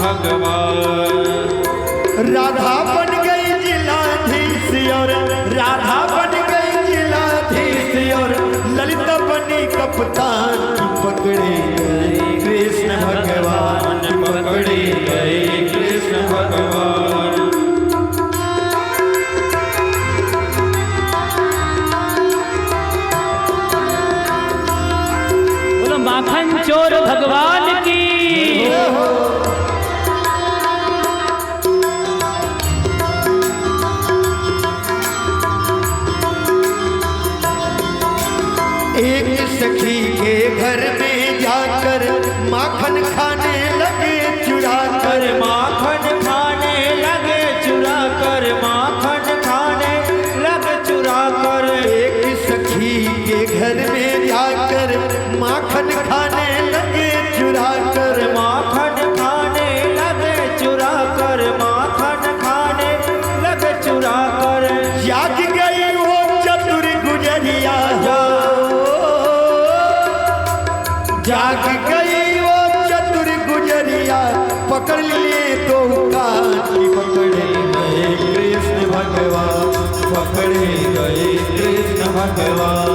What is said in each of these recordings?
भगवान। राधा बन गई जिलाधीश और राधा बन गई जिलाधीश और ललिता बनी कप्तान। पकड़े गए कृष्ण भगवान, पकड़े गए कृष्ण भगवान। बोलो माखन चोर भगवान की। एक सखी के घर में जाकर माखन खाने लगे चुरा कर। माखन खाने लगे चुरा कर, माखन खाने लगे चुरा कर। एक सखी के घर में जाकर माखन खाने लगे चुरा कर। माखन खाने लगे चुरा कर, माखन खाने लगे चुरा कर। जाग गई वो चतुर गुजरिया, जाग गई वो चतुर गुजरिया। पकड़ लिए तो काटी, पकड़े गए कृष्ण भगवान, पकड़े गए कृष्ण भगवान।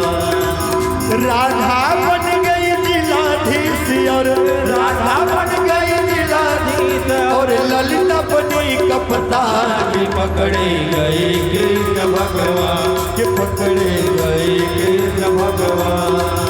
राधा बन गई जिलाधीश और राधा बन गई जिलाधीश और ललिता बनी कप्तान। पकड़े गए कृष्ण भगवान, पकड़े गए कृष्ण भगवान।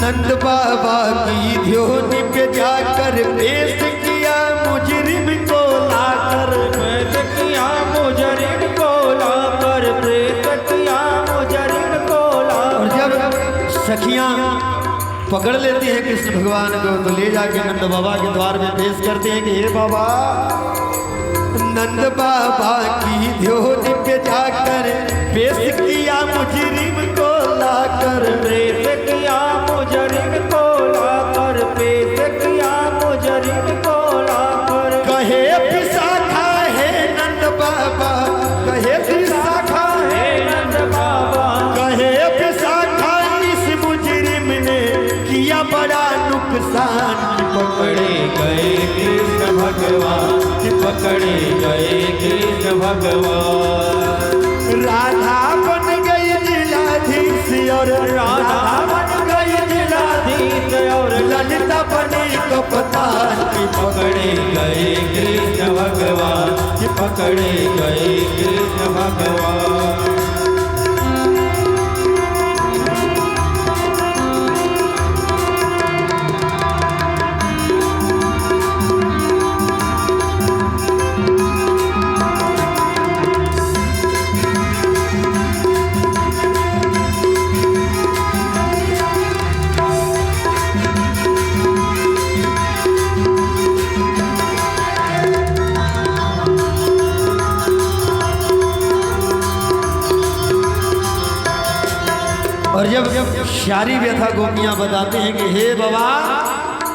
नंद बाबा की ध्योनि पे जाकर पेश किया मुजरिम को लाकर। प्रेत किया मुजरिम को लाकर, प्रेत किया मुजरिम को और लाकर। जब सखियां पकड़ लेती हैं कृष्ण भगवान को तो ले जाके नंद बाबा के द्वार में पेश करते हैं कि हे बाबा। नंद बाबा की ध्योनि पे जाकर पेश किया मुजरिम को लाकर। प्रेत किया मुजरिम को लाकर, प्रेत किया मुजरिम को लाकर। कहे विशाखा है नंद बाबा, कहे विशाखा हे नंद बाबा, कहे विशाखा इस मुजरिम ने किया बड़ा नुकसान। पकड़े गए कृष्ण भगवान, पकड़े गए कृष्ण भगवान। राधा बन गई जिलाधीश और राधा बन गई जिलाधीश और ललिता बनी कप्तान। पकड़े गए कृष्ण भगवान, पकड़े गए कृष्ण भगवान। और जब शारी व्यथा गोपियां बताते हैं कि हे बाबा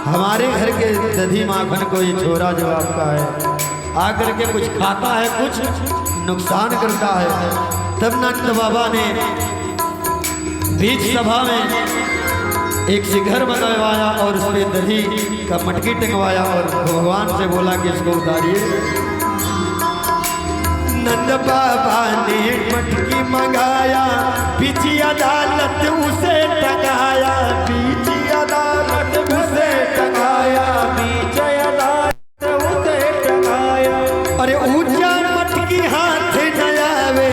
हमारे घर के दधी माखन को ये छोरा जो आपका है आकर के कुछ खाता है कुछ नुकसान करता है। तब नंद बाबा ने बीच सभा में एक शिखर बनवाया और उस पर दही का मटकी टंगवाया और भगवान से बोला कि इसको उतारिए। नंद बाबा ने मटकी मंगाया, पीछी अदालत उसे टंगाया, पीछी अदालत उसे टंगाया, पीछे अदालत उसे टंगाया। अरे ऊंचा मटकी हाथ न आवे,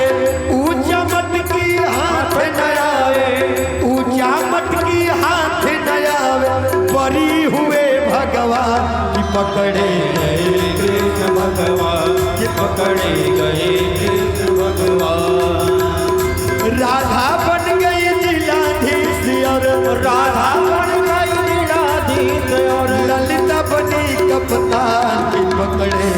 ऊंचा मटकी हाथ न आवे, ऊंचा मटकी हाथ न आवे। परी हुए भगवान की पकड़े गए कृष्ण भगवान, पकड़े गए कृष्ण भगवान। राधा बन गई जिलाधीश और राधा बन गई जिलाधीश और ललिता बनी कप्तान की पकड़े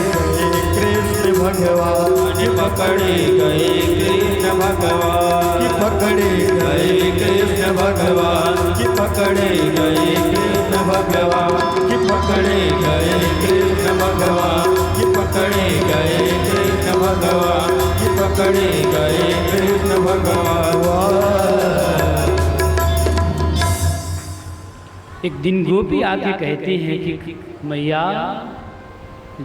भगवान पकड़े गए कृष्ण भगवान कि पकड़े गए कृष्ण भगवान कि पकड़े गए कृष्ण भगवान कि पकड़े गए कृष्ण भगवान कि पकड़े गए कृष्ण भगवान कि पकड़े गए कृष्ण भगवान। एक दिन गोपी आके कहती हैं कि मैया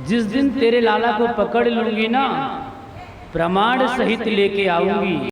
जिस दिन तेरे लाला को पकड़ लूंगी ना प्रमाण सहित लेके आऊंगी